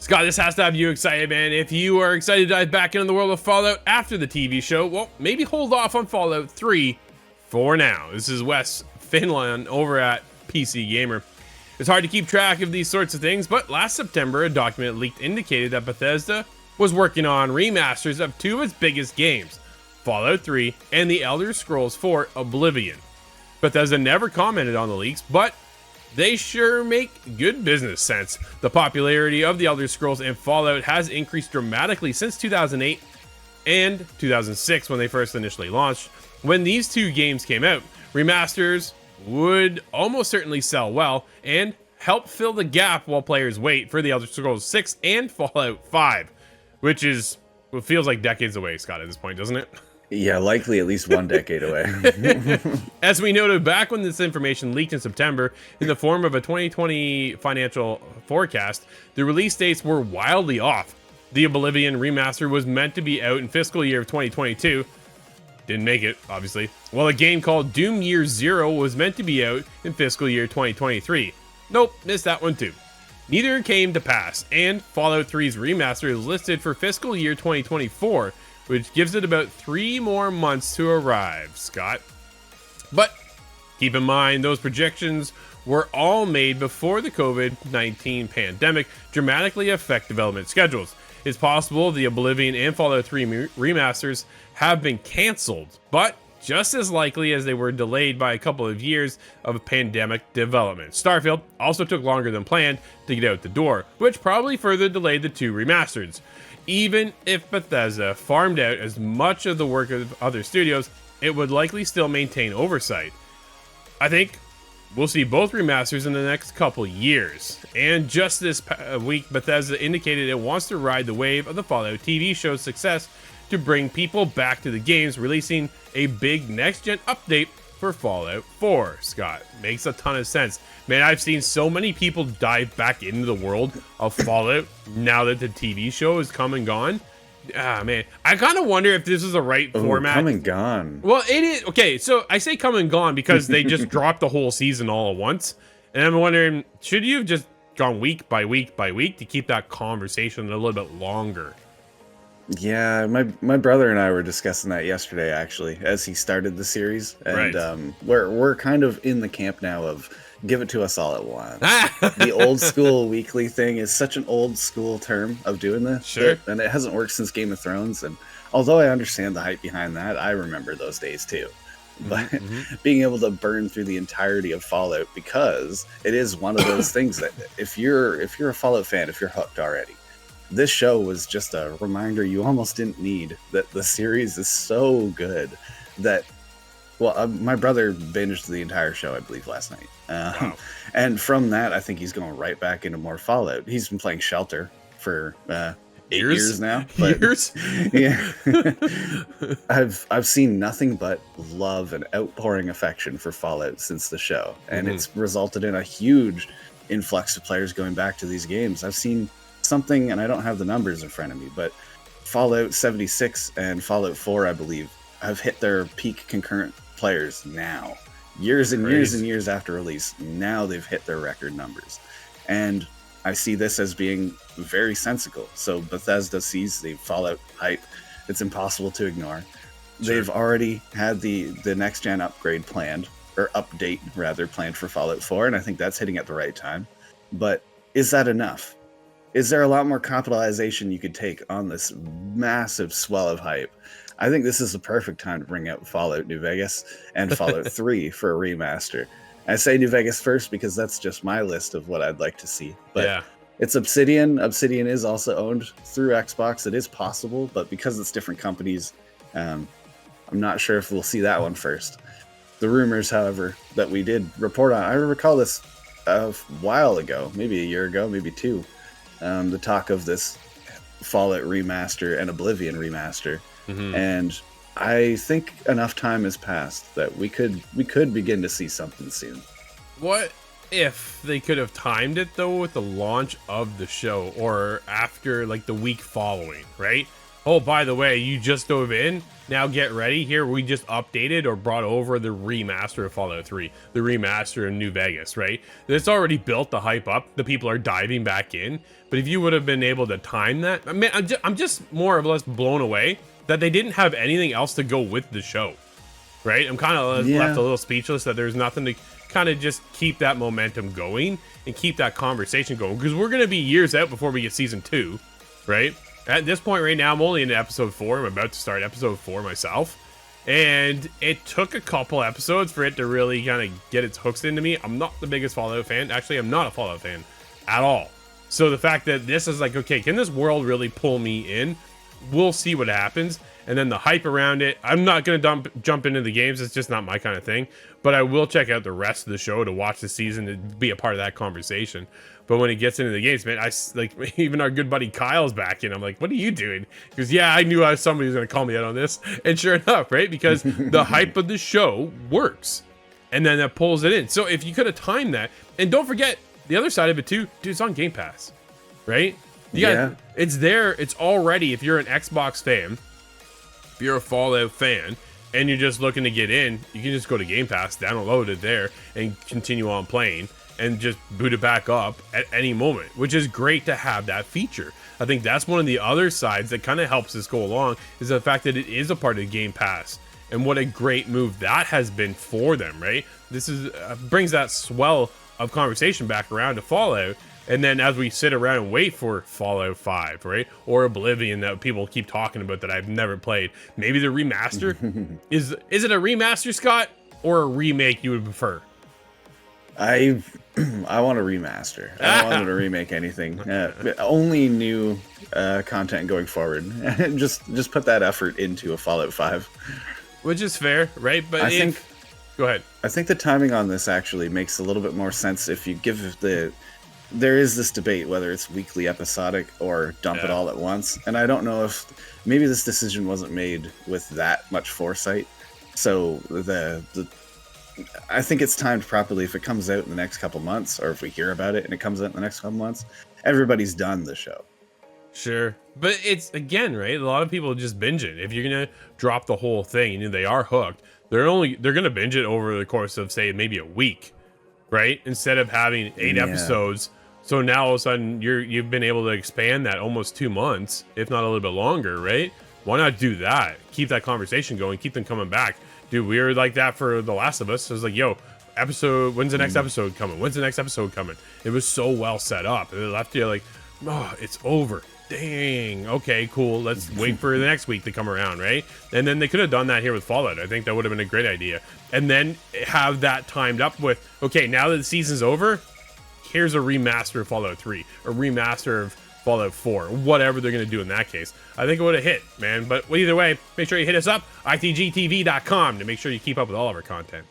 Scott, this has to have you excited, man. If you are excited to dive back into the world of Fallout after the TV show, well, maybe hold off on Fallout 3 for now. This is Wes Finland over at PC Gamer. It's hard to keep track of these sorts of things, but last September, a document leaked indicated that Bethesda was working on remasters of two of its biggest games, Fallout 3 and The Elder Scrolls 4 Oblivion. Bethesda never commented on the leaks, but they sure make good business sense. The popularity of The Elder Scrolls and Fallout has increased dramatically since 2008 and 2006 when they first initially launched. When these two games came out, remasters would almost certainly sell well and help fill the gap while players wait for The Elder Scrolls 6 and Fallout 5, which is what feels like decades away, Scott, at this point, doesn't it? Yeah, likely at least one decade away. As we noted back when this information leaked in September in the form of a 2020 financial forecast, the release dates were wildly off. The Oblivion remaster was meant to be out in fiscal year of 2022. Didn't make it, obviously. While a game called Doom Year Zero was meant to be out in fiscal year 2023. Nope, missed that one too. Neither came to pass, and Fallout 3's remaster is listed for fiscal year 2024, which gives it about 3 more months to arrive, Scott. But keep in mind, those projections were all made before the COVID-19 pandemic dramatically affect development schedules. It's possible the Oblivion and Fallout 3 remasters have been canceled, but just as likely as they were delayed by a couple of years of pandemic development. Starfield also took longer than planned to get out the door, which probably further delayed the two remasters. Even if Bethesda farmed out as much of the work of other studios, it would likely still maintain oversight. I think we'll see both remasters in the next couple years. And just this week, Bethesda indicated it wants to ride the wave of the Fallout TV show's success to bring people back to the games, releasing a big next-gen update for Fallout 4, Scott. Makes a ton of sense. Man, I've seen so many people dive back into the world of Fallout now that the TV show is come and gone. Ah, man. I kind of wonder if this is the right format. Come and gone. Well, it is. Okay, so I say come and gone because they just dropped the whole season all at once. And I'm wondering, should you have just gone week by week by week to keep that conversation a little bit longer? Yeah, my brother and I were discussing that yesterday, actually, as he started the series, and Right. we're kind of in the camp now of give it to us all at once. The old school weekly thing is such an old school term of doing this, Sure. and it hasn't worked since Game of Thrones. And although I understand the hype behind that, I remember those days too. But being able to burn through the entirety of Fallout, because it is one of those things that if you're a Fallout fan, if you're hooked already, this show was just a reminder you almost didn't need, that the series is so good that, well, my brother binged the entire show, I believe, last night. Wow. And from that, I think he's going right back into more Fallout. He's been playing Shelter for 8 years now. But, Years? Yeah. I've seen nothing but love and outpouring affection for Fallout since the show. And it's resulted in a huge influx of players going back to these games. I've seen something, and I don't have the numbers in front of me, but Fallout 76 and Fallout 4, I believe, have hit their peak concurrent players now. Years and years and years after release, now they've hit their record numbers. And I see this as being very sensible. So Bethesda sees the Fallout hype. It's impossible to ignore. Sure. They've already had the next gen upgrade planned, or update rather, planned for Fallout 4, and I think that's hitting at the right time. But is that enough? Is there a lot more capitalization you could take on this massive swell of hype? I think this is the perfect time to bring out Fallout New Vegas and Fallout 3 for a remaster. I say New Vegas first because that's just my list of what I'd like to see. But Yeah. it's Obsidian. Obsidian is also owned through Xbox. It is possible, but because it's different companies, I'm not sure if we'll see that one first. The rumors, however, that we did report on, I recall this a while ago, maybe a year ago, maybe two. The talk of this Fallout remaster and Oblivion remaster, and I think enough time has passed that we could begin to see something soon. What if they could have timed it though with the launch of the show, or after like the week following, right? Oh, by the way, you just dove in. Now get ready here. We just updated or brought over the remaster of Fallout 3, the remaster in New Vegas, right? It's already built the hype up. The people are diving back in. But if you would have been able to time that, I mean, I'm just more or less blown away that they didn't have anything else to go with the show, right? I'm kind of left a little speechless that there's nothing to kind of just keep that momentum going and keep that conversation going, because we're going to be years out before we get season 2, right? At this point right now, I'm only into episode 4. I'm about to start episode 4 myself. And it took a couple episodes for it to really kind of get its hooks into me. I'm not the biggest Fallout fan. Actually, I'm not a Fallout fan at all. So the fact that this is like, okay, can this world really pull me in? We'll see what happens. And then the hype around it. I'm not going to jump into the games. It's just not my kind of thing. But I will check out the rest of the show to watch the season to be a part of that conversation. But when it gets into the games, man, even our good buddy Kyle's back in. I'm like, what are you doing? Because yeah, I knew somebody was going to call me out on this. And sure enough, right? Because the hype of the show works. And then that pulls it in. So if you could have timed that. And don't forget, the other side of it too, dude, it's on Game Pass. Right? It's there. It's already, if you're an Xbox fan, if you're a Fallout fan, and you're just looking to get in, you can just go to Game Pass, download it there, and continue on playing. And just boot it back up at any moment, which is great to have that feature. I think that's one of the other sides that kind of helps us go along, is the fact that it is a part of Game Pass, and what a great move that has been for them, right? This is brings that swell of conversation back around to Fallout, and then as we sit around and wait for Fallout 5, right, or Oblivion that people keep talking about that I've never played, maybe the remaster. Is it a remaster, Scott, or a remake you would prefer? I want a remaster. I don't want to remake anything. Only new content going forward. just put that effort into a Fallout 5. Which is fair, right? But I think... Go ahead. I think the timing on this actually makes a little bit more sense if you give the... There is this debate whether it's weekly episodic or dump it all at once. And I don't know if... Maybe this decision wasn't made with that much foresight. So I think it's timed properly. If it comes out in the next couple months, or if we hear about it and it comes out in the next couple months, everybody's done the show. Sure. But it's, again, right? A lot of people just binge it. If you're going to drop the whole thing and they are hooked, they're going to binge it over the course of, say, maybe a week, right? Instead of having 8 episodes. So now all of a sudden you've been able to expand that almost 2 months, if not a little bit longer, right? Why not do that? Keep that conversation going, keep them coming back. Dude, we were like that for The Last of Us. It was like, yo, when's the next episode coming? When's the next episode coming? It was so well set up. It left you like, oh, it's over. Dang. Okay, cool. Let's wait for the next week to come around, right? And then they could have done that here with Fallout. I think that would have been a great idea. And then have that timed up with, okay, now that the season's over, here's a remaster of Fallout 3, a remaster of Fallout 4, whatever they're going to do in that case. I think it would have hit, man. But either way, make sure you hit us up, itgtv.com, to make sure you keep up with all of our content.